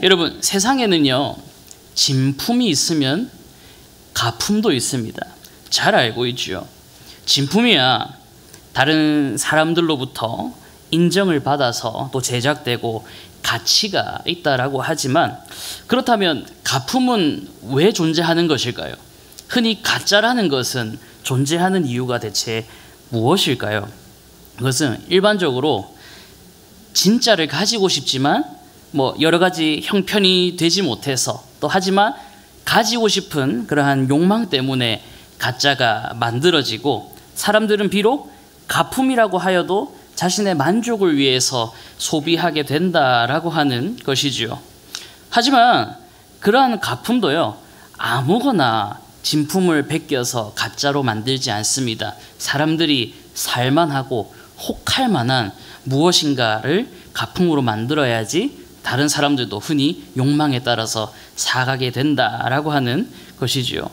여러분, 세상에는요, 진품이 있으면 가품도 있습니다. 잘 알고 있죠. 진품이야 다른 사람들로부터 인정을 받아서 또 제작되고 가치가 있다라고 하지만, 그렇다면 가품은 왜 존재하는 것일까요? 흔히 가짜라는 것은 존재하는 이유가 대체 무엇일까요? 그것은 일반적으로 진짜를 가지고 싶지만 여러 가지 형편이 되지 못해서, 또 하지만 가지고 싶은 그러한 욕망 때문에 가짜가 만들어지고, 사람들은 비록 가품이라고 하여도 자신의 만족을 위해서 소비하게 된다라고 하는 것이지요. 하지만 그러한 가품도요, 아무거나 진품을 베껴서 가짜로 만들지 않습니다. 사람들이 살만하고 혹할 만한 무엇인가를 가품으로 만들어야지 다른 사람들도 흔히 욕망에 따라서 사가게 된다라고 하는 것이지요.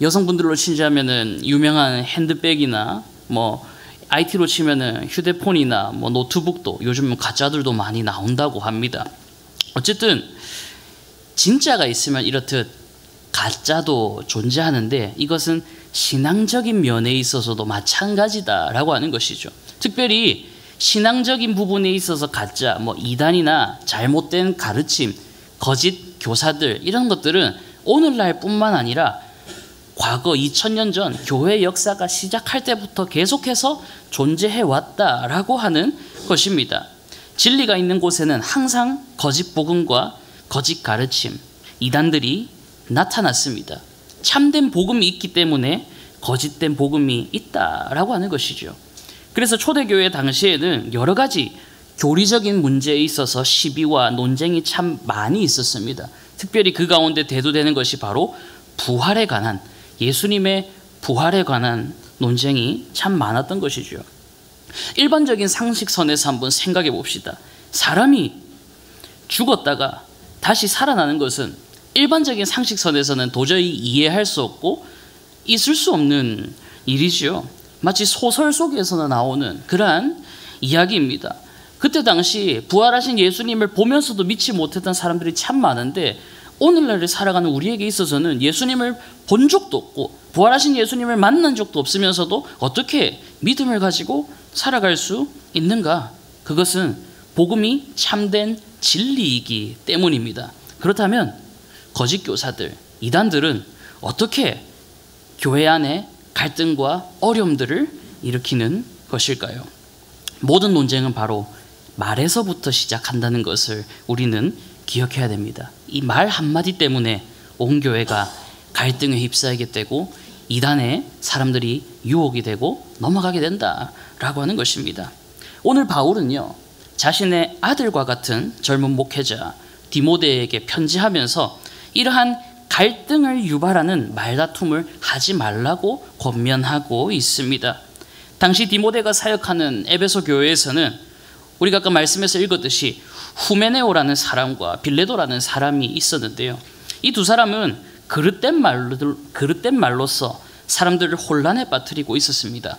여성분들로 치자면은 유명한 핸드백이나 IT로 치면은 휴대폰이나 노트북도 요즘은 가짜들도 많이 나온다고 합니다. 어쨌든 진짜가 있으면 이렇듯 가짜도 존재하는데, 이것은 신앙적인 면에 있어서도 마찬가지다라고 하는 것이죠. 특별히 신앙적인 부분에 있어서 가짜, 이단이나 잘못된 가르침, 거짓 교사들, 이런 것들은 오늘날 뿐만 아니라 과거 2000년 전 교회 역사가 시작할 때부터 계속해서 존재해 왔다라고 하는 것입니다. 진리가 있는 곳에는 항상 거짓 복음과 거짓 가르침, 이단들이 나타났습니다. 참된 복음이 있기 때문에 거짓된 복음이 있다라고 하는 것이죠. 그래서 초대교회 당시에는 여러 가지 교리적인 문제에 있어서 시비와 논쟁이 참 많이 있었습니다. 특별히 그 가운데 대두되는 것이 바로 부활에 관한, 예수님의 부활에 관한 논쟁이 참 많았던 것이죠. 일반적인 상식선에서 한번 생각해 봅시다. 사람이 죽었다가 다시 살아나는 것은 일반적인 상식선에서는 도저히 이해할 수 없고 있을 수 없는 일이죠. 마치 소설 속에서나 나오는 그러한 이야기입니다. 그때 당시 부활하신 예수님을 보면서도 믿지 못했던 사람들이 참 많은데, 오늘날을 살아가는 우리에게 있어서는 예수님을 본 적도 없고 부활하신 예수님을 만난 적도 없으면서도 어떻게 믿음을 가지고 살아갈 수 있는가? 그것은 복음이 참된 진리이기 때문입니다. 그렇다면 거짓 교사들, 이단들은 어떻게 교회 안에 갈등과 어려움들을 일으키는 것일까요? 모든 논쟁은 바로 말에서부터 시작한다는 것을 우리는 기억해야 됩니다. 이 말 한마디 때문에 온 교회가 갈등에 휩싸이게 되고 이단에 사람들이 유혹이 되고 넘어가게 된다라고 하는 것입니다. 오늘 바울은요, 자신의 아들과 같은 젊은 목회자 디모데에게 편지하면서 이러한 갈등을 유발하는 말다툼을 하지 말라고 권면하고 있습니다. 당시 디모데가 사역하는 에베소 교회에서는 우리가 아까 말씀에서 읽었듯이 후메네오라는 사람과 빌레도라는 사람이 있었는데요. 이 두 사람은 그릇된 말로서 사람들을 혼란에 빠뜨리고 있었습니다.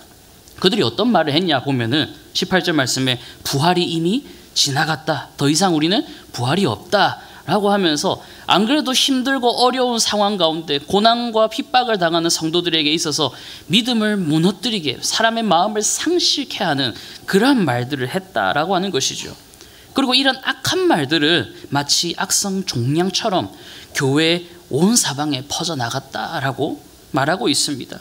그들이 어떤 말을 했냐 보면은 18절 말씀에 부활이 이미 지나갔다, 더 이상 우리는 부활이 없다 라고 하면서, 안 그래도 힘들고 어려운 상황 가운데 고난과 핍박을 당하는 성도들에게 있어서 믿음을 무너뜨리게, 사람의 마음을 상실케 하는 그러한 말들을 했다라고 하는 것이죠. 그리고 이런 악한 말들은 마치 악성 종양처럼 교회 온 사방에 퍼져나갔다라고 말하고 있습니다.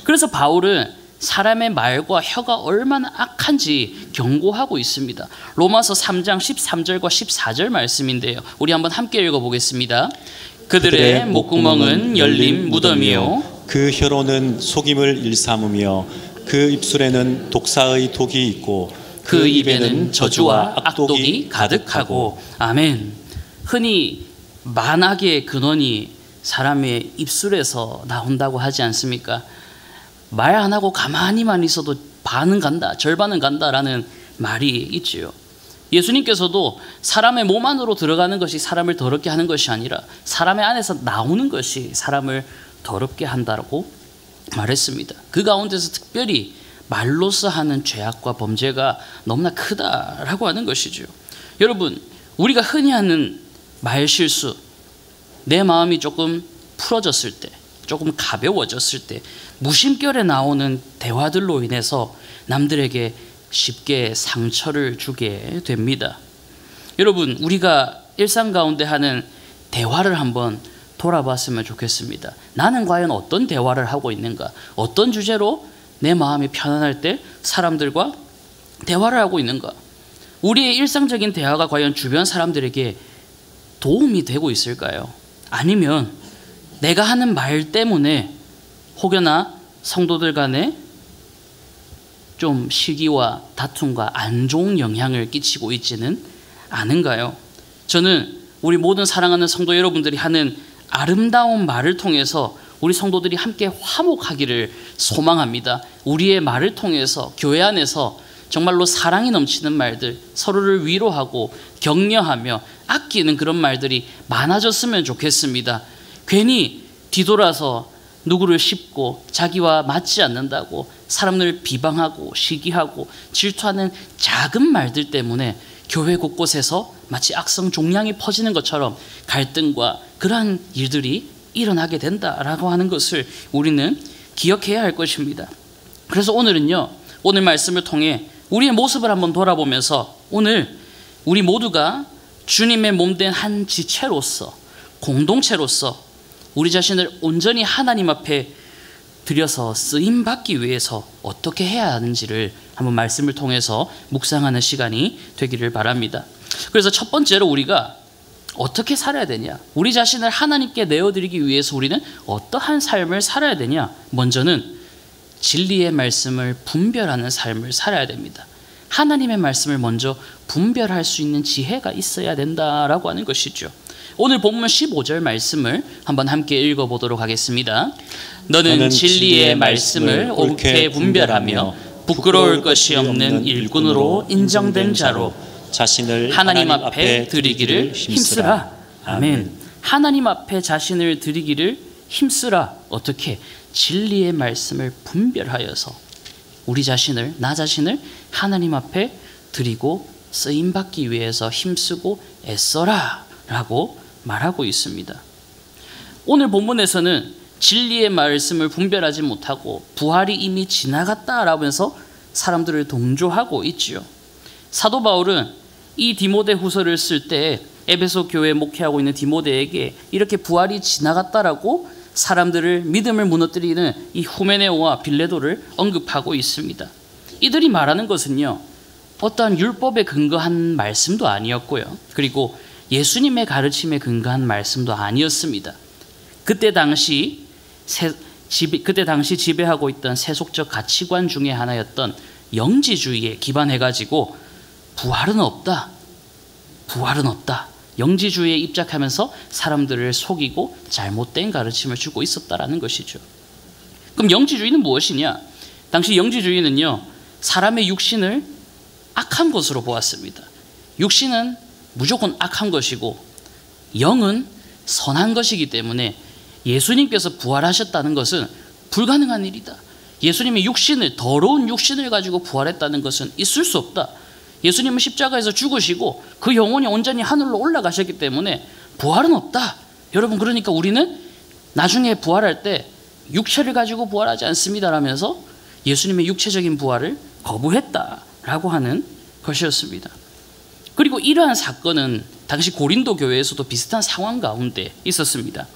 그래서 바울은 사람의 말과 혀가 얼마나 악한지 경고하고 있습니다. 로마서 3장 13절과 14절 말씀인데요. 우리 한번 함께 읽어보겠습니다. 그들의 목구멍은 열린 무덤이요, 그 혀로는 속임을 일삼으며 그 입술에는 독사의 독이 있고 그 입에는 저주와 악독이 가득하고. 아멘. 흔히 만악의 근원이 사람의 입술에서 나온다고 하지 않습니까? 말 안 하고 가만히만 있어도 반은 간다, 절반은 간다라는 말이 있지요. 예수님께서도 사람의 몸 안으로 들어가는 것이 사람을 더럽게 하는 것이 아니라 사람의 안에서 나오는 것이 사람을 더럽게 한다고 말했습니다. 그 가운데서 특별히 말로서 하는 죄악과 범죄가 너무나 크다라고 하는 것이죠. 여러분, 우리가 흔히 하는 말 실수, 내 마음이 조금 풀어졌을 때, 조금 가벼워졌을 때 무심결에 나오는 대화들로 인해서 남들에게 쉽게 상처를 주게 됩니다. 여러분, 우리가 일상 가운데 하는 대화를 한번 돌아봤으면 좋겠습니다. 나는 과연 어떤 대화를 하고 있는가? 어떤 주제로 내 마음이 편안할 때 사람들과 대화를 하고 있는가? 우리의 일상적인 대화가 과연 주변 사람들에게 도움이 되고 있을까요? 아니면 내가 하는 말 때문에 혹여나 성도들 간에 좀 시기와 다툼과 안 좋은 영향을 끼치고 있지는 않은가요? 저는 우리 모든 사랑하는 성도 여러분들이 하는 아름다운 말을 통해서 우리 성도들이 함께 화목하기를 소망합니다. 우리의 말을 통해서 교회 안에서 정말로 사랑이 넘치는 말들, 서로를 위로하고 격려하며 아끼는 그런 말들이 많아졌으면 좋겠습니다. 괜히 뒤돌아서 누구를 씹고 자기와 맞지 않는다고 사람을 비방하고 시기하고 질투하는 작은 말들 때문에 교회 곳곳에서 마치 악성 종양이 퍼지는 것처럼 갈등과 그러한 일들이 일어나게 된다라고 하는 것을 우리는 기억해야 할 것입니다. 그래서 오늘은요, 오늘 말씀을 통해 우리의 모습을 한번 돌아보면서 오늘 우리 모두가 주님의 몸된 한 지체로서, 공동체로서 우리 자신을 온전히 하나님 앞에 들여서 쓰임받기 위해서 어떻게 해야 하는지를 한번 말씀을 통해서 묵상하는 시간이 되기를 바랍니다. 그래서 첫 번째로 우리가 어떻게 살아야 되냐, 우리 자신을 하나님께 내어드리기 위해서 우리는 어떠한 삶을 살아야 되냐, 먼저는 진리의 말씀을 분별하는 삶을 살아야 됩니다. 하나님의 말씀을 먼저 분별할 수 있는 지혜가 있어야 된다라고 하는 것이죠. 오늘 본문 15절 말씀을 한번 함께 읽어보도록 하겠습니다. 너는 진리의 말씀을 옳게 분별하며 부끄러울 것이 없는 일꾼으로 인정된 자로 자신을 하나님 앞에 드리기를 힘쓰라. 아멘. 하나님 앞에 자신을 드리기를 힘쓰라. 어떻게? 진리의 말씀을 분별하여서 우리 자신을, 나 자신을 하나님 앞에 드리고 쓰임받기 위해서 힘쓰고 애써라 라고 말하고 있습니다. 오늘 본문에서는 진리의 말씀을 분별하지 못하고 부활이 이미 지나갔다라면서 사람들을 동조하고 있지요. 사도 바울은 이 디모데 후서를 쓸 때 에베소 교회에 목회하고 있는 디모데에게 이렇게 부활이 지나갔다라고 사람들을 믿음을 무너뜨리는 이 후메네오와 빌레도를 언급하고 있습니다. 이들이 말하는 것은요, 어떠한 율법에 근거한 말씀도 아니었고요, 그리고 예수님의 가르침에 근거한 말씀도 아니었습니다. 그때 당시 지배하고 있던 세속적 가치관 중에 하나였던 영지주의에 기반해가지고 부활은 없다, 부활은 없다, 영지주의에 입작하면서 사람들을 속이고 잘못된 가르침을 주고 있었다라는 것이죠. 그럼 영지주의는 무엇이냐? 당시 영지주의는요, 사람의 육신을 악한 것으로 보았습니다. 육신은 무조건 악한 것이고 영은 선한 것이기 때문에 예수님께서 부활하셨다는 것은 불가능한 일이다. 예수님이 육신을, 더러운 육신을 가지고 부활했다는 것은 있을 수 없다. 예수님은 십자가에서 죽으시고 그 영혼이 온전히 하늘로 올라가셨기 때문에 부활은 없다. 여러분, 그러니까 우리는 나중에 부활할 때 육체를 가지고 부활하지 않습니다라면서 예수님의 육체적인 부활을 거부했다라고 하는 것이었습니다. 그리고 이러한 사건은 당시 고린도 교회에서도 비슷한 상황 가운데 있었습니다.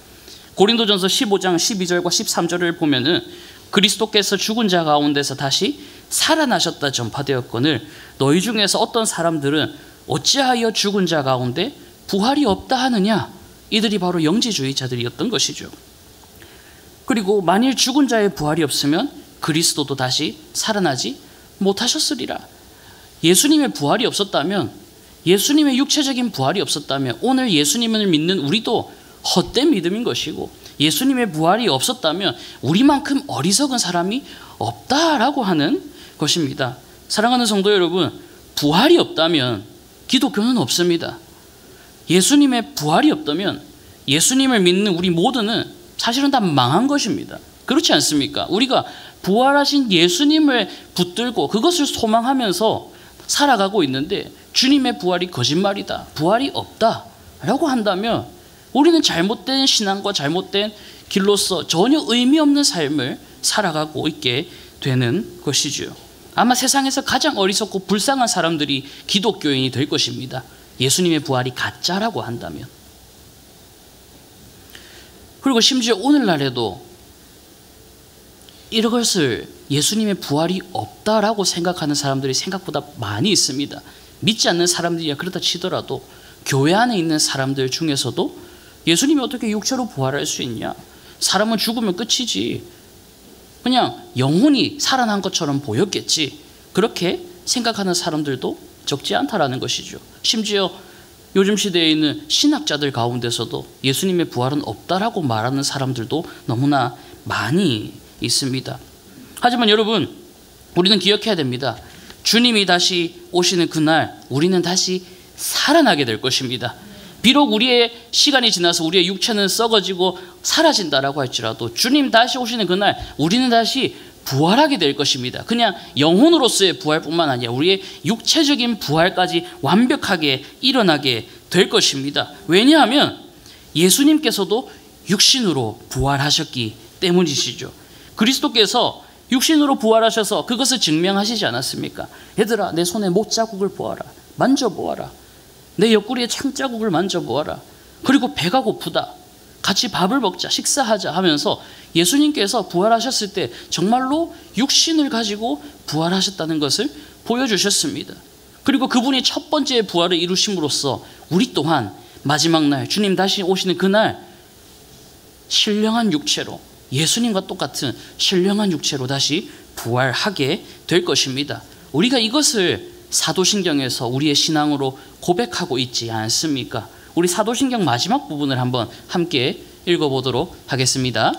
고린도전서 15장 12절과 13절을 보면은 그리스도께서 죽은 자 가운데서 다시 살아나셨다 전파되었거늘 너희 중에서 어떤 사람들은 어찌하여 죽은 자 가운데 부활이 없다 하느냐? 이들이 바로 영지주의자들이었던 것이죠. 그리고 만일 죽은 자의 부활이 없으면 그리스도도 다시 살아나지 못하셨으리라. 예수님의 부활이 없었다면, 예수님의 육체적인 부활이 없었다면 오늘 예수님을 믿는 우리도 헛된 믿음인 것이고, 예수님의 부활이 없었다면 우리만큼 어리석은 사람이 없다라고 하는 것입니다. 사랑하는 성도 여러분, 부활이 없다면 기독교는 없습니다. 예수님의 부활이 없다면 예수님을 믿는 우리 모두는 사실은 다 망한 것입니다. 그렇지 않습니까? 우리가 부활하신 예수님을 붙들고 그것을 소망하면서 살아가고 있는데 주님의 부활이 거짓말이다, 부활이 없다 라고 한다면 우리는 잘못된 신앙과 잘못된 길로서 전혀 의미 없는 삶을 살아가고 있게 되는 것이죠. 아마 세상에서 가장 어리석고 불쌍한 사람들이 기독교인이 될 것입니다. 예수님의 부활이 가짜라고 한다면. 그리고 심지어 오늘날에도 이것을 예수님의 부활이 없다라고 생각하는 사람들이 생각보다 많이 있습니다. 믿지 않는 사람들이야 그렇다 치더라도 교회 안에 있는 사람들 중에서도 예수님이 어떻게 육체로 부활할 수 있냐? 사람은 죽으면 끝이지. 그냥 영혼이 살아난 것처럼 보였겠지. 그렇게 생각하는 사람들도 적지 않다라는 것이죠. 심지어 요즘 시대에 있는 신학자들 가운데서도 예수님의 부활은 없다라고 말하는 사람들도 너무나 많이 있습니다. 하지만 여러분, 우리는 기억해야 됩니다. 주님이 다시 오시는 그날 우리는 다시 살아나게 될 것입니다. 비록 우리의 시간이 지나서 우리의 육체는 썩어지고 사라진다라고 할지라도 주님 다시 오시는 그날 우리는 다시 부활하게 될 것입니다. 그냥 영혼으로서의 부활뿐만 아니라 우리의 육체적인 부활까지 완벽하게 일어나게 될 것입니다. 왜냐하면 예수님께서도 육신으로 부활하셨기 때문이시죠. 그리스도께서 육신으로 부활하셔서 그것을 증명하시지 않았습니까? 얘들아, 내 손에 못자국을 보아라. 만져보아라. 내 옆구리에 창자국을 만져보아라. 그리고 배가 고프다. 같이 밥을 먹자, 식사하자 하면서 예수님께서 부활하셨을 때 정말로 육신을 가지고 부활하셨다는 것을 보여주셨습니다. 그리고 그분이 첫 번째 부활을 이루심으로써 우리 또한 마지막 날 주님 다시 오시는 그날 신령한 육체로 예수님과 똑같은 신령한 육체로 다시 부활하게 될 것입니다. 우리가 이것을 사도신경에서 우리의 신앙으로 고백하고 있지 않습니까? 우리 사도신경 마지막 부분을 한번 함께 읽어보도록 하겠습니다.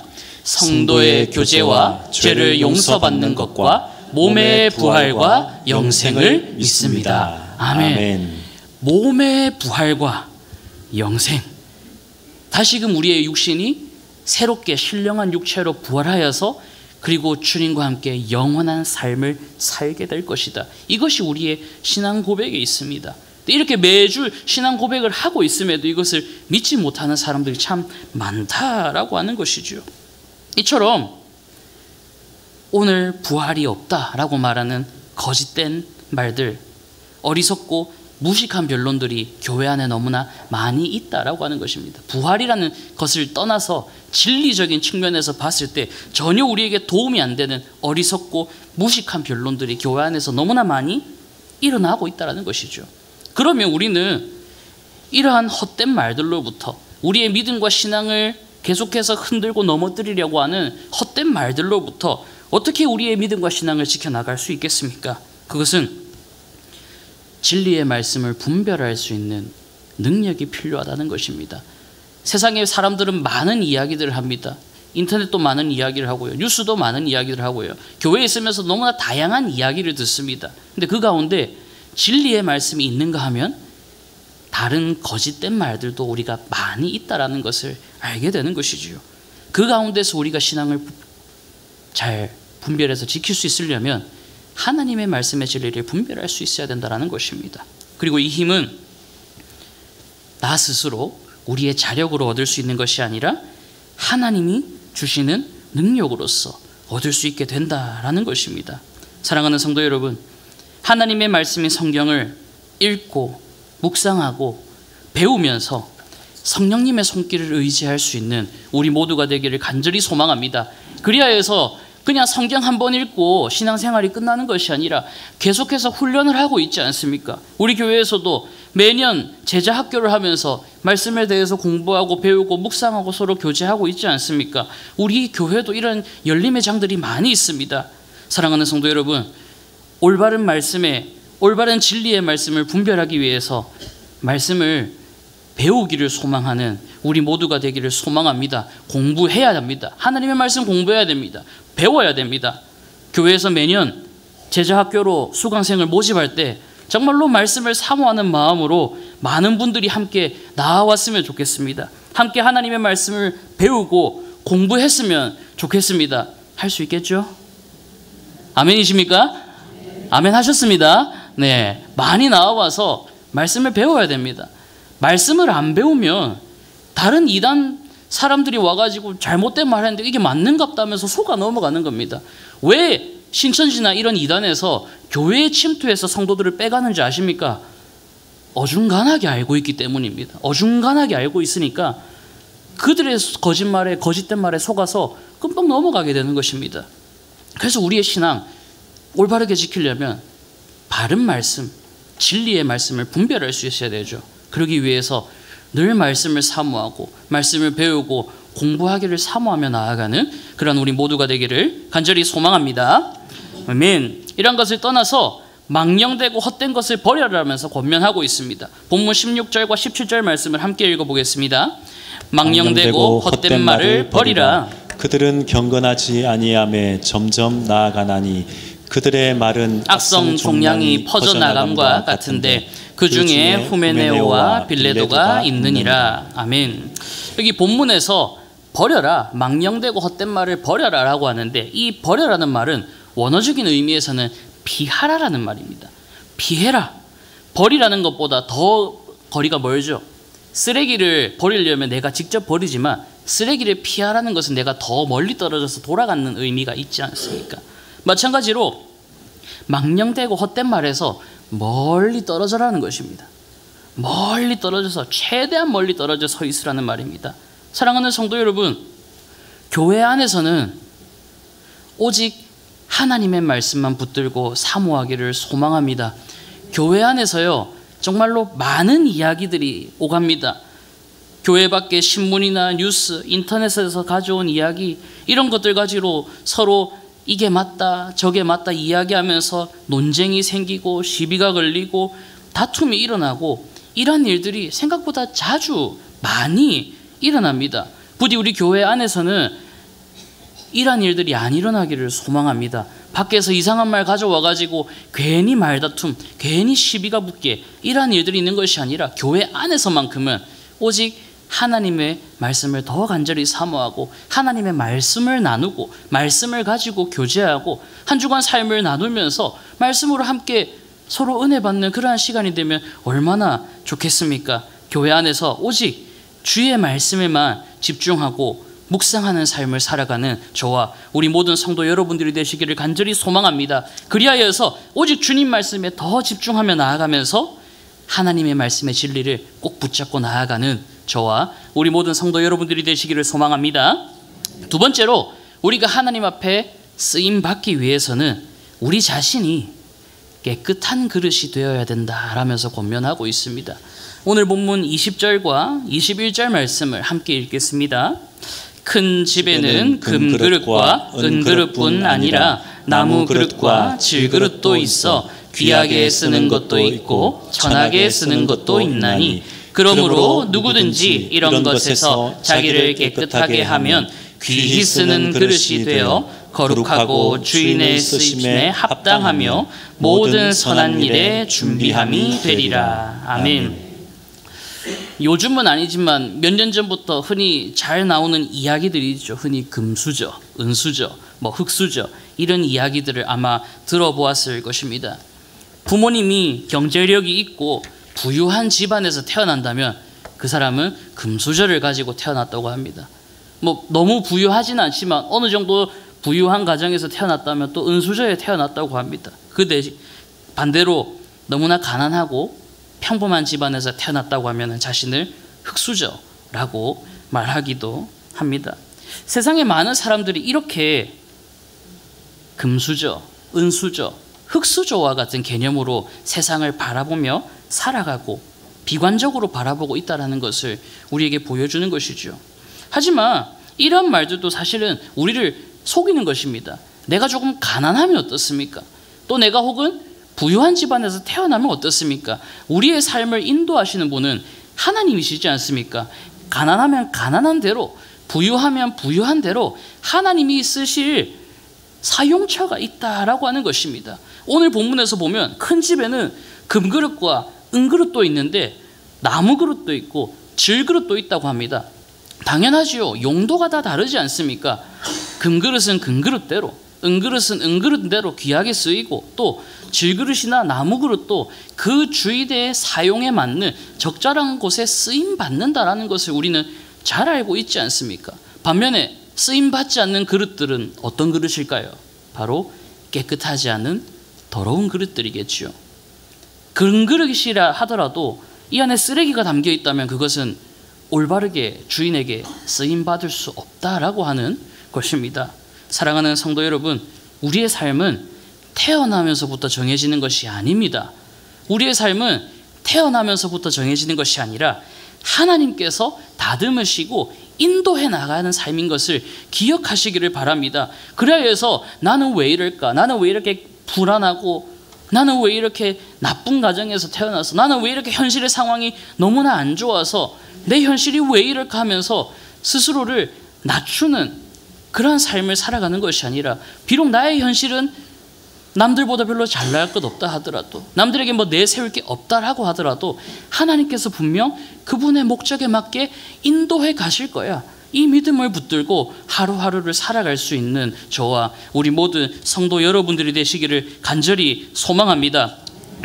성도의 교제와 죄를 용서받는 것과 몸의 부활과 영생을 믿습니다. 아멘. 몸의 부활과 영생. 다시금 우리의 육신이 새롭게 신령한 육체로 부활하여서 그리고 주님과 함께 영원한 삶을 살게 될 것이다. 이것이 우리의 신앙 고백에 있습니다. 이렇게 매주 신앙 고백을 하고 있음에도 이것을 믿지 못하는 사람들이 참 많다라고 하는 것이죠. 이처럼 오늘 부활이 없다라고 말하는 거짓된 말들, 어리석고 무식한 변론들이 교회 안에 너무나 많이 있다라고 하는 것입니다. 부활이라는 것을 떠나서 진리적인 측면에서 봤을 때 전혀 우리에게 도움이 안 되는 어리석고 무식한 변론들이 교회 안에서 너무나 많이 일어나고 있다는 것이죠. 그러면 우리는 이러한 헛된 말들로부터 우리의 믿음과 신앙을 계속해서 흔들고 넘어뜨리려고 하는 헛된 말들로부터 어떻게 우리의 믿음과 신앙을 지켜나갈 수 있겠습니까? 그것은 진리의 말씀을 분별할 수 있는 능력이 필요하다는 것입니다. 세상의 사람들은 많은 이야기들을 합니다. 인터넷도 많은 이야기를 하고요. 뉴스도 많은 이야기를 하고요. 교회에 있으면서 너무나 다양한 이야기를 듣습니다. 근데 그 가운데 진리의 말씀이 있는가 하면 다른 거짓된 말들도 우리가 많이 있다라는 것을 알게 되는 것이지요. 그 가운데서 우리가 신앙을 잘 분별해서 지킬 수 있으려면 하나님의 말씀의 진리를 분별할 수 있어야 된다는 것입니다. 그리고 이 힘은 나 스스로 우리의 자력으로 얻을 수 있는 것이 아니라 하나님이 주시는 능력으로서 얻을 수 있게 된다라는 것입니다. 사랑하는 성도 여러분, 하나님의 말씀인 성경을 읽고 묵상하고 배우면서 성령님의 손길을 의지할 수 있는 우리 모두가 되기를 간절히 소망합니다. 그리하여서 그냥 성경 한 번 읽고 신앙생활이 끝나는 것이 아니라 계속해서 훈련을 하고 있지 않습니까? 우리 교회에서도 매년 제자 학교를 하면서 말씀에 대해서 공부하고 배우고 묵상하고 서로 교제하고 있지 않습니까? 우리 교회도 이런 열림의 장들이 많이 있습니다. 사랑하는 성도 여러분, 올바른 말씀에 올바른 진리의 말씀을 분별하기 위해서 말씀을 배우기를 소망하는 우리 모두가 되기를 소망합니다. 공부해야 합니다. 하나님의 말씀 공부해야 됩니다. 배워야 됩니다. 교회에서 매년 제자학교로 수강생을 모집할 때 정말로 말씀을 사모하는 마음으로 많은 분들이 함께 나와왔으면 좋겠습니다. 함께 하나님의 말씀을 배우고 공부했으면 좋겠습니다. 할 수 있겠죠? 아멘이십니까? 아멘 하셨습니다. 네, 많이 나와와서 말씀을 배워야 됩니다. 말씀을 안 배우면 다른 이단 사람들이 와가지고 잘못된 말 하는데 이게 맞는갑다면서 속아 넘어가는 겁니다. 왜 신천지나 이런 이단에서 교회에 침투해서 성도들을 빼가는지 아십니까? 어중간하게 알고 있기 때문입니다. 어중간하게 알고 있으니까 그들의 거짓말에, 거짓된 말에 속아서 금방 넘어가게 되는 것입니다. 그래서 우리의 신앙 올바르게 지키려면 바른 말씀, 진리의 말씀을 분별할 수 있어야 되죠. 그러기 위해서 늘 말씀을 사모하고 말씀을 배우고 공부하기를 사모하며 나아가는 그런 우리 모두가 되기를 간절히 소망합니다. 아멘. 이런 것을 떠나서 망령되고 헛된 것을 버려라면서 권면하고 있습니다. 본문 16절과 17절 말씀을 함께 읽어보겠습니다. 망령되고 헛된 말을 버리라. 그들은 경건하지 아니함에 점점 나아가나니 그들의 말은 악성 종량이 퍼져나감과 같은데 그 중에 후메네오와 빌레도가 있느니라. 아멘. 여기 본문에서 버려라, 망령되고 헛된 말을 버려라 라고 하는데 이 버려라는 말은 원어적인 의미에서는 피하라라는 말입니다. 피해라. 버리라는 것보다 더 거리가 멀죠. 쓰레기를 버리려면 내가 직접 버리지만 쓰레기를 피하라는 것은 내가 더 멀리 떨어져서 돌아가는 의미가 있지 않습니까? 마찬가지로 망령되고 헛된 말에서 멀리 떨어져라는 것입니다. 멀리 떨어져서 최대한 멀리 떨어져 서 있으라는 말입니다. 사랑하는 성도 여러분, 교회 안에서는 오직 하나님의 말씀만 붙들고 사모하기를 소망합니다. 교회 안에서요 정말로 많은 이야기들이 오갑니다. 교회 밖에 신문이나 뉴스, 인터넷에서 가져온 이야기 이런 것들 가지고 서로 이게 맞다 저게 맞다 이야기하면서 논쟁이 생기고 시비가 걸리고 다툼이 일어나고 이런 일들이 생각보다 자주 많이 일어납니다. 부디 우리 교회 안에서는 이런 일들이 안 일어나기를 소망합니다. 밖에서 이상한 말 가져와가지고 괜히 말다툼, 괜히 시비가 붙게 이런 일들이 있는 것이 아니라 교회 안에서만큼은 오직 하나님의 말씀을 더 간절히 사모하고 하나님의 말씀을 나누고 말씀을 가지고 교제하고 한 주간 삶을 나누면서 말씀으로 함께 서로 은혜 받는 그러한 시간이 되면 얼마나 좋겠습니까? 교회 안에서 오직 주의 말씀에만 집중하고 묵상하는 삶을 살아가는 저와 우리 모든 성도 여러분들이 되시기를 간절히 소망합니다. 그리하여서 오직 주님 말씀에 더 집중하며 나아가면서 하나님의 말씀의 진리를 꼭 붙잡고 나아가는 저와 우리 모든 성도 여러분들이 되시기를 소망합니다. 두 번째로 우리가 하나님 앞에 쓰임 받기 위해서는 우리 자신이 깨끗한 그릇이 되어야 된다라면서 권면하고 있습니다. 오늘 본문 20절과 21절 말씀을 함께 읽겠습니다. 큰 집에는 금그릇과 은그릇뿐 아니라 나무 그릇과 질그릇도 있어 귀하게 쓰는 것도 있고 천하게 쓰는 것도 있나니 그러므로 누구든지 이런 것에서 자기를 깨끗하게 하면 귀히 쓰는 그릇이 되어 거룩하고 주인의 쓰심에 합당하며 모든 선한 일에 준비함이 되리라. 아멘. 요즘은 아니지만 몇 년 전부터 흔히 잘 나오는 이야기들이 있죠. 흔히 금수저, 은수저, 흙수저 이런 이야기들을 아마 들어보았을 것입니다. 부모님이 경제력이 있고 부유한 집안에서 태어난다면 그 사람은 금수저를 가지고 태어났다고 합니다. 너무 부유하지는 않지만 어느 정도 부유한 가정에서 태어났다면 또 은수저에 태어났다고 합니다. 그 대신 반대로 너무나 가난하고 평범한 집안에서 태어났다고 하면 자신을 흙수저라고 말하기도 합니다. 세상에 많은 사람들이 이렇게 금수저, 은수저, 흙수저와 같은 개념으로 세상을 바라보며 살아가고 비관적으로 바라보고 있다는 것을 우리에게 보여주는 것이죠. 하지만 이런 말들도 사실은 우리를 속이는 것입니다. 내가 조금 가난하면 어떻습니까? 또 내가 혹은 부유한 집안에서 태어나면 어떻습니까? 우리의 삶을 인도하시는 분은 하나님이시지 않습니까? 가난하면 가난한 대로, 부유하면 부유한 대로 하나님이 쓰실 사용처가 있다라고 하는 것입니다. 오늘 본문에서 보면 큰 집에는 금그릇과 은그릇도 있는데 나무 그릇도 있고 질그릇도 있다고 합니다. 당연하지요. 용도가 다 다르지 않습니까? 금그릇은 금그릇대로, 은그릇은 은그릇대로 귀하게 쓰이고 또 질그릇이나 나무그릇도 그 주인의 사용에 맞는 적절한 곳에 쓰임받는다라는 것을 우리는 잘 알고 있지 않습니까? 반면에 쓰임받지 않는 그릇들은 어떤 그릇일까요? 바로 깨끗하지 않은 더러운 그릇들이겠지요. 그런 그릇이라 하더라도 이 안에 쓰레기가 담겨 있다면 그것은 올바르게 주인에게 쓰임받을 수 없다라고 하는 것입니다. 사랑하는 성도 여러분, 우리의 삶은 태어나면서부터 정해지는 것이 아닙니다. 우리의 삶은 태어나면서부터 정해지는 것이 아니라 하나님께서 다듬으시고 인도해 나가는 삶인 것을 기억하시기를 바랍니다. 그래야 해서 나는 왜 이럴까? 나는 왜 이렇게 불안하고 나는 왜 이렇게 나쁜 가정에서 태어나서 나는 왜 이렇게 현실의 상황이 너무나 안 좋아서 내 현실이 왜 이럴까 하면서 스스로를 낮추는 그런 삶을 살아가는 것이 아니라 비록 나의 현실은 남들보다 별로 잘날 것 없다 하더라도 남들에게 뭐 내세울 게 없다라고 하더라도 하나님께서 분명 그분의 목적에 맞게 인도해 가실 거야. 이 믿음을 붙들고 하루하루를 살아갈 수 있는 저와 우리 모든 성도 여러분들이 되시기를 간절히 소망합니다.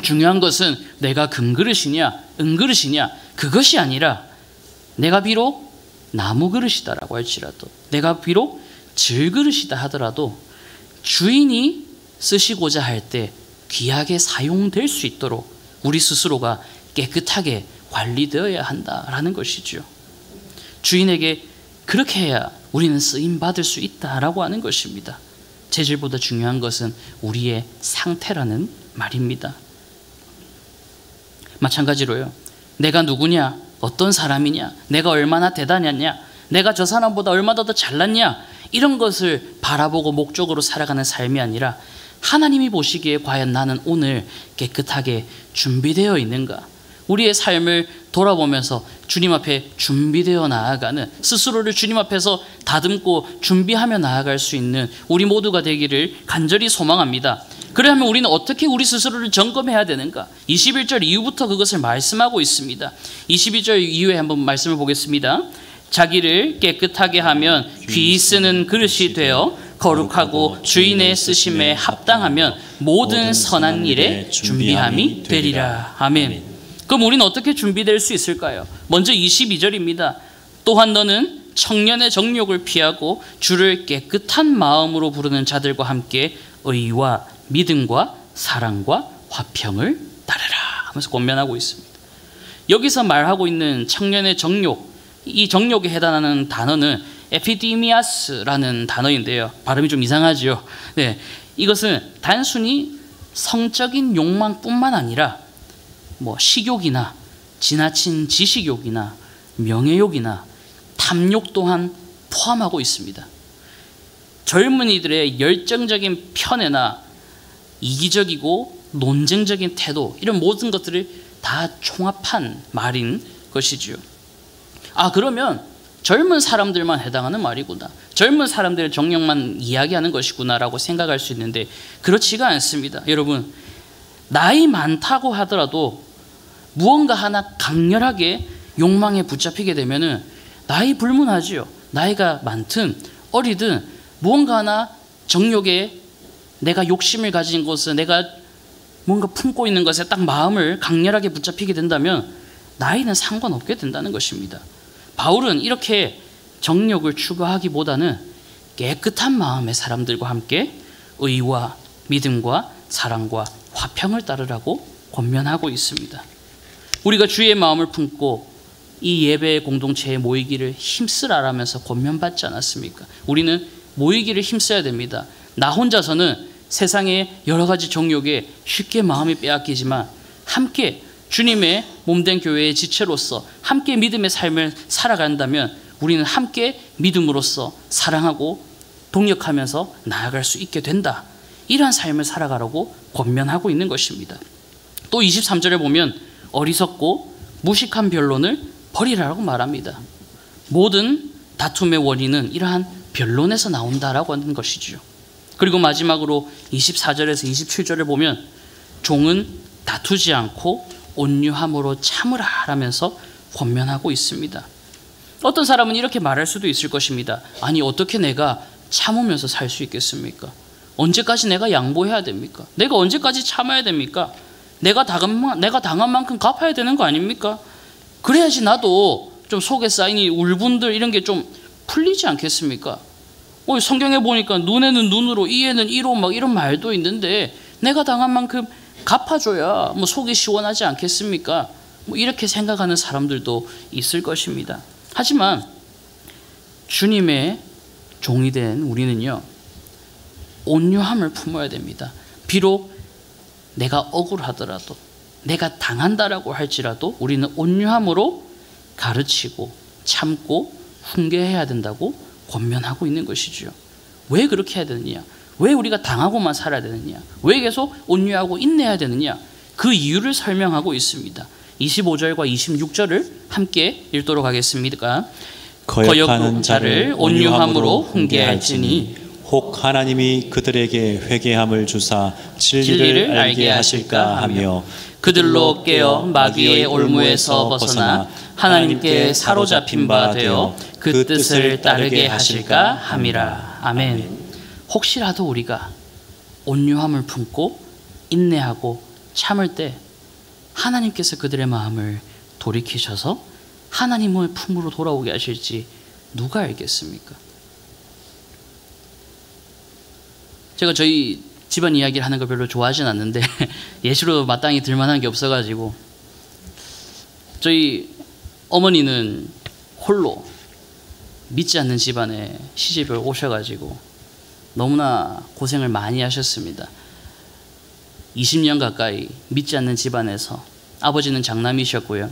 중요한 것은 내가 금그릇이냐 은그릇이냐 그것이 아니라 내가 비록 나무그릇이다라고 할지라도 내가 비록 질그릇이다 하더라도 주인이 쓰시고자 할 때 귀하게 사용될 수 있도록 우리 스스로가 깨끗하게 관리되어야 한다라는 것이죠. 주인에게 그렇게 해야 우리는 쓰임받을 수 있다라고 하는 것입니다. 재질보다 중요한 것은 우리의 상태라는 말입니다. 마찬가지로요. 내가 누구냐? 어떤 사람이냐? 내가 얼마나 대단하냐? 내가 저 사람보다 얼마나 더 잘났냐? 이런 것을 바라보고 목적으로 살아가는 삶이 아니라 하나님이 보시기에 과연 나는 오늘 깨끗하게 준비되어 있는가? 우리의 삶을 돌아보면서 주님 앞에 준비되어 나아가는 스스로를 주님 앞에서 다듬고 준비하며 나아갈 수 있는 우리 모두가 되기를 간절히 소망합니다. 그러면 우리는 어떻게 우리 스스로를 점검해야 되는가? 21절 이후부터 그것을 말씀하고 있습니다. 22절 이후에 한번 말씀을 보겠습니다. 자기를 깨끗하게 하면 귀 쓰는 그릇이 되어 거룩하고 주인의 쓰심에 합당하면 모든 선한 일에 준비함이 되리라. 아멘. 그럼 우리는 어떻게 준비될 수 있을까요? 먼저 22절입니다. 또한 너는 청년의 정욕을 피하고 주를 깨끗한 마음으로 부르는 자들과 함께 의와 믿음과 사랑과 화평을 따르라 하면서 권면하고 있습니다. 여기서 말하고 있는 청년의 정욕, 이 정욕에 해당하는 단어는 에피디미아스라는 단어인데요. 발음이 좀 이상하죠. 네, 이것은 단순히 성적인 욕망뿐만 아니라 뭐 식욕이나 지나친 지식욕이나 명예욕이나 탐욕 또한 포함하고 있습니다. 젊은이들의 열정적인 편애나 이기적이고 논쟁적인 태도, 이런 모든 것들을 다 총합한 말인 것이지요. 아, 그러면 젊은 사람들만 해당하는 말이구나, 젊은 사람들의 정욕만 이야기하는 것이구나라고 생각할 수 있는데 그렇지가 않습니다. 여러분, 나이 많다고 하더라도 무언가 하나 강렬하게 욕망에 붙잡히게 되면은 나이 불문하지요. 나이가 많든 어리든 무언가 하나 정욕에 내가 욕심을 가진 것을, 내가 뭔가 품고 있는 것에 딱 마음을 강렬하게 붙잡히게 된다면 나이는 상관없게 된다는 것입니다. 바울은 이렇게 정욕을 추구하기보다는 깨끗한 마음의 사람들과 함께 의와 믿음과 사랑과 화평을 따르라고 권면하고 있습니다. 우리가 주의 마음을 품고 이 예배의 공동체에 모이기를 힘쓰라라면서 권면받지 않았습니까? 우리는 모이기를 힘써야 됩니다. 나 혼자서는 세상의 여러 가지 정욕에 쉽게 마음이 빼앗기지만 함께 주님의 몸된 교회의 지체로서 함께 믿음의 삶을 살아간다면 우리는 함께 믿음으로써 사랑하고 동역하면서 나아갈 수 있게 된다. 이러한 삶을 살아가라고 권면하고 있는 것입니다. 또 23절에 보면 어리석고 무식한 변론을 버리라고 말합니다. 모든 다툼의 원인은 이러한 변론에서 나온다라고 하는 것이죠. 그리고 마지막으로 24절에서 27절을 보면 종은 다투지 않고 온유함으로 참으라 라면서 권면하고 있습니다. 어떤 사람은 이렇게 말할 수도 있을 것입니다. 아니, 어떻게 내가 참으면서 살 수 있겠습니까? 언제까지 내가 양보해야 됩니까? 내가 언제까지 참아야 됩니까? 내가 당한 만큼 갚아야 되는 거 아닙니까? 그래야지 나도 좀 속에 쌓인 이 울분들 이런 게 좀 풀리지 않겠습니까? 성경에 보니까 눈에는 눈으로 이에는 이로 막 이런 말도 있는데 내가 당한 만큼 갚아줘야 뭐 속이 시원하지 않겠습니까? 뭐 이렇게 생각하는 사람들도 있을 것입니다. 하지만 주님의 종이 된 우리는요, 온유함을 품어야 됩니다. 비록 내가 억울하더라도, 내가 당한다라고 할지라도 우리는 온유함으로 가르치고 참고 훈계해야 된다고 권면하고 있는 것이죠. 왜 그렇게 해야 되느냐? 왜 우리가 당하고만 살아야 되느냐? 왜 계속 온유하고 인내해야 되느냐? 그 이유를 설명하고 있습니다. 25절과 26절을 함께 읽도록 하겠습니다. 거역하는 자를 온유함으로 훈계할지니 혹 하나님이 그들에게 회개함을 주사 진리를 알게 하실까 하며 그들로 깨어 마귀의 올무에서 벗어나 하나님께 사로잡힌 바 되어 그 뜻을 따르게 하실까 함이라. 아멘. 혹시라도 우리가 온유함을 품고 인내하고 참을 때 하나님께서 그들의 마음을 돌이키셔서 하나님의 품으로 돌아오게 하실지 누가 알겠습니까? 제가 저희 집안 이야기를 하는 걸 별로 좋아하진 않는데 예시로 마땅히 들만한 게 없어가지고, 저희 어머니는 홀로 믿지 않는 집안에 시집을 오셔가지고 너무나 고생을 많이 하셨습니다. 20년 가까이 믿지 않는 집안에서, 아버지는 장남이셨고요,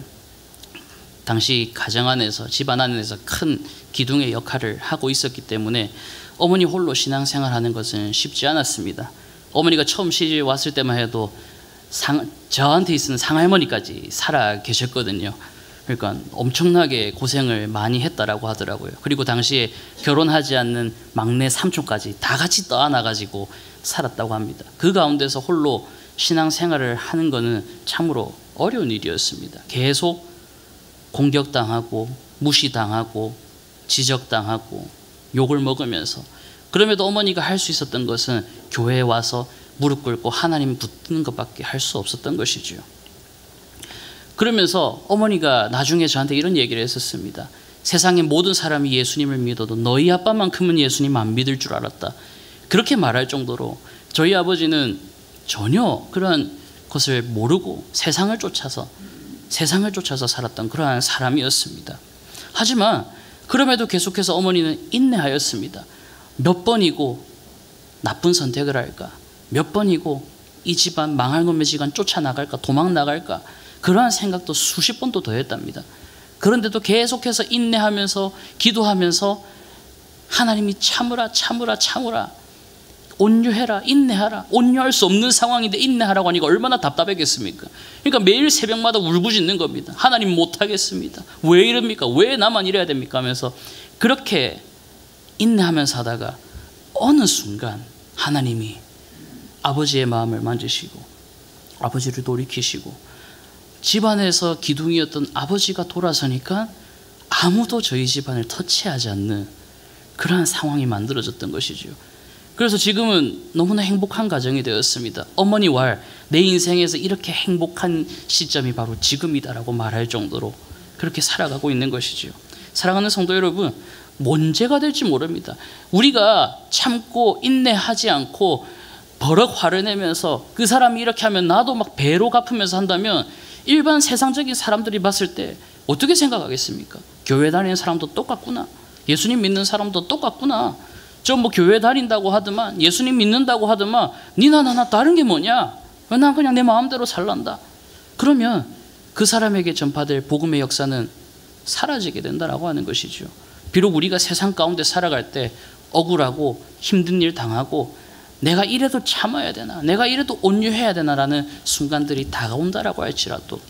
당시 가정 안에서, 집안 안에서 큰 기둥의 역할을 하고 있었기 때문에 어머니 홀로 신앙생활하는 것은 쉽지 않았습니다. 어머니가 처음 시집 왔을 때만 해도 저한테 있는 상할머니까지 살아 계셨거든요. 그러니까 엄청나게 고생을 많이 했다라고 하더라고요. 그리고 당시에 결혼하지 않는 막내 삼촌까지 다 같이 떠안아가지고 살았다고 합니다. 그 가운데서 홀로 신앙생활을 하는 것은 참으로 어려운 일이었습니다. 계속 공격당하고 무시당하고 지적당하고 욕을 먹으면서, 그럼에도 어머니가 할 수 있었던 것은 교회에 와서 무릎 꿇고 하나님 붙드는 것밖에 할 수 없었던 것이죠. 그러면서 어머니가 나중에 저한테 이런 얘기를 했었습니다. 세상의 모든 사람이 예수님을 믿어도 너희 아빠만큼은 예수님 안 믿을 줄 알았다. 그렇게 말할 정도로 저희 아버지는 전혀 그런 것을 모르고 세상을 쫓아서 살았던 그러한 사람이었습니다. 하지만 그럼에도 계속해서 어머니는 인내하였습니다. 몇 번이고 나쁜 선택을 할까? 몇 번이고 이 집안 망할 놈의 집안 쫓아나갈까? 도망나갈까? 그러한 생각도 수십 번도 더 했답니다. 그런데도 계속해서 인내하면서 기도하면서 하나님이 참으라 온유해라, 인내하라. 온유할 수 없는 상황인데 인내하라고 하니까 얼마나 답답했겠습니까? 그러니까 매일 새벽마다 울부짖는 겁니다. 하나님 못하겠습니다. 왜 이럽니까? 왜 나만 이래야 됩니까? 하면서 그렇게 인내하면서 하다가 어느 순간 하나님이 아버지의 마음을 만지시고 아버지를 돌이키시고 집안에서 기둥이었던 아버지가 돌아서니까 아무도 저희 집안을 터치하지 않는 그러한 상황이 만들어졌던 것이죠. 그래서 지금은 너무나 행복한 가정이 되었습니다. 어머니와 내 인생에서 이렇게 행복한 시점이 바로 지금이다라고 말할 정도로 그렇게 살아가고 있는 것이지요. 사랑하는 성도 여러분, 문제가 될지 모릅니다. 우리가 참고 인내하지 않고 버럭 화를 내면서 그 사람이 이렇게 하면 나도 막 배로 갚으면서 한다면 일반 세상적인 사람들이 봤을 때 어떻게 생각하겠습니까? 교회 다니는 사람도 똑같구나. 예수님 믿는 사람도 똑같구나. 저 뭐 교회 다닌다고 하더만, 예수님 믿는다고 하더만, 니나 나나 다른 게 뭐냐? 난 그냥 내 마음대로 살란다. 그러면 그 사람에게 전파될 복음의 역사는 사라지게 된다라고 하는 것이죠. 비록 우리가 세상 가운데 살아갈 때 억울하고 힘든 일 당하고 내가 이래도 참아야 되나, 내가 이래도 온유해야 되나라는 순간들이 다가온다라고 할지라도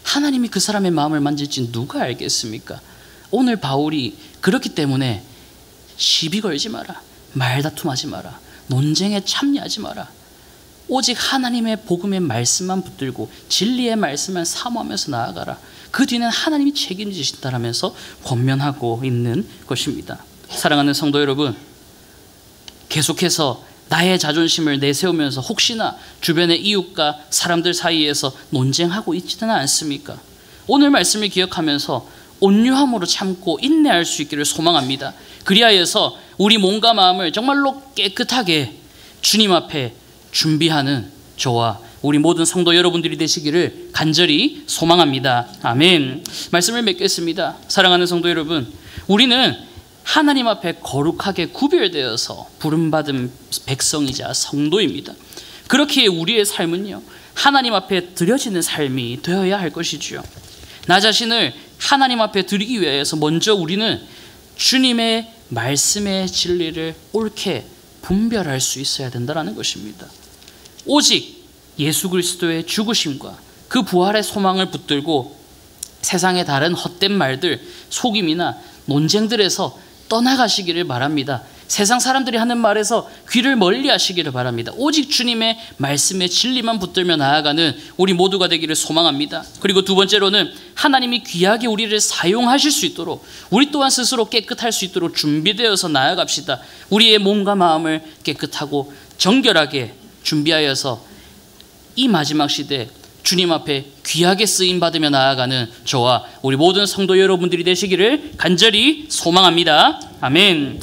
하나님이 그 사람의 마음을 만질지 누가 알겠습니까? 오늘 바울이 그렇기 때문에 시비 걸지 마라, 말다툼하지 마라, 논쟁에 참여하지 마라, 오직 하나님의 복음의 말씀만 붙들고 진리의 말씀만 사모하면서 나아가라. 그 뒤는 하나님이 책임지신다라면서 권면하고 있는 것입니다. 사랑하는 성도 여러분, 계속해서 나의 자존심을 내세우면서 혹시나 주변의 이웃과 사람들 사이에서 논쟁하고 있지는 않습니까? 오늘 말씀을 기억하면서 온유함으로 참고 인내할 수 있기를 소망합니다. 그리하여서 우리 몸과 마음을 정말로 깨끗하게 주님 앞에 준비하는 저와 우리 모든 성도 여러분들이 되시기를 간절히 소망합니다. 아멘. 말씀을 맺겠습니다. 사랑하는 성도 여러분, 우리는 하나님 앞에 거룩하게 구별되어서 부름받은 백성이자 성도입니다. 그렇기에 우리의 삶은요, 하나님 앞에 드려지는 삶이 되어야 할 것이지요. 나 자신을 하나님 앞에 드리기 위해서 먼저 우리는 주님의 말씀의 진리를 옳게 분별할 수 있어야 된다는 것입니다. 오직 예수 그리스도의 죽으심과 그 부활의 소망을 붙들고 세상의 다른 헛된 말들, 속임이나 논쟁들에서 떠나가시기를 바랍니다. 세상 사람들이 하는 말에서 귀를 멀리 하시기를 바랍니다. 오직 주님의 말씀의 진리만 붙들며 나아가는 우리 모두가 되기를 소망합니다. 그리고 두 번째로는 하나님이 귀하게 우리를 사용하실 수 있도록 우리 또한 스스로 깨끗할 수 있도록 준비되어서 나아갑시다. 우리의 몸과 마음을 깨끗하고 정결하게 준비하여서 이 마지막 시대 주님 앞에 귀하게 쓰임 받으며 나아가는 저와 우리 모든 성도 여러분들이 되시기를 간절히 소망합니다. 아멘.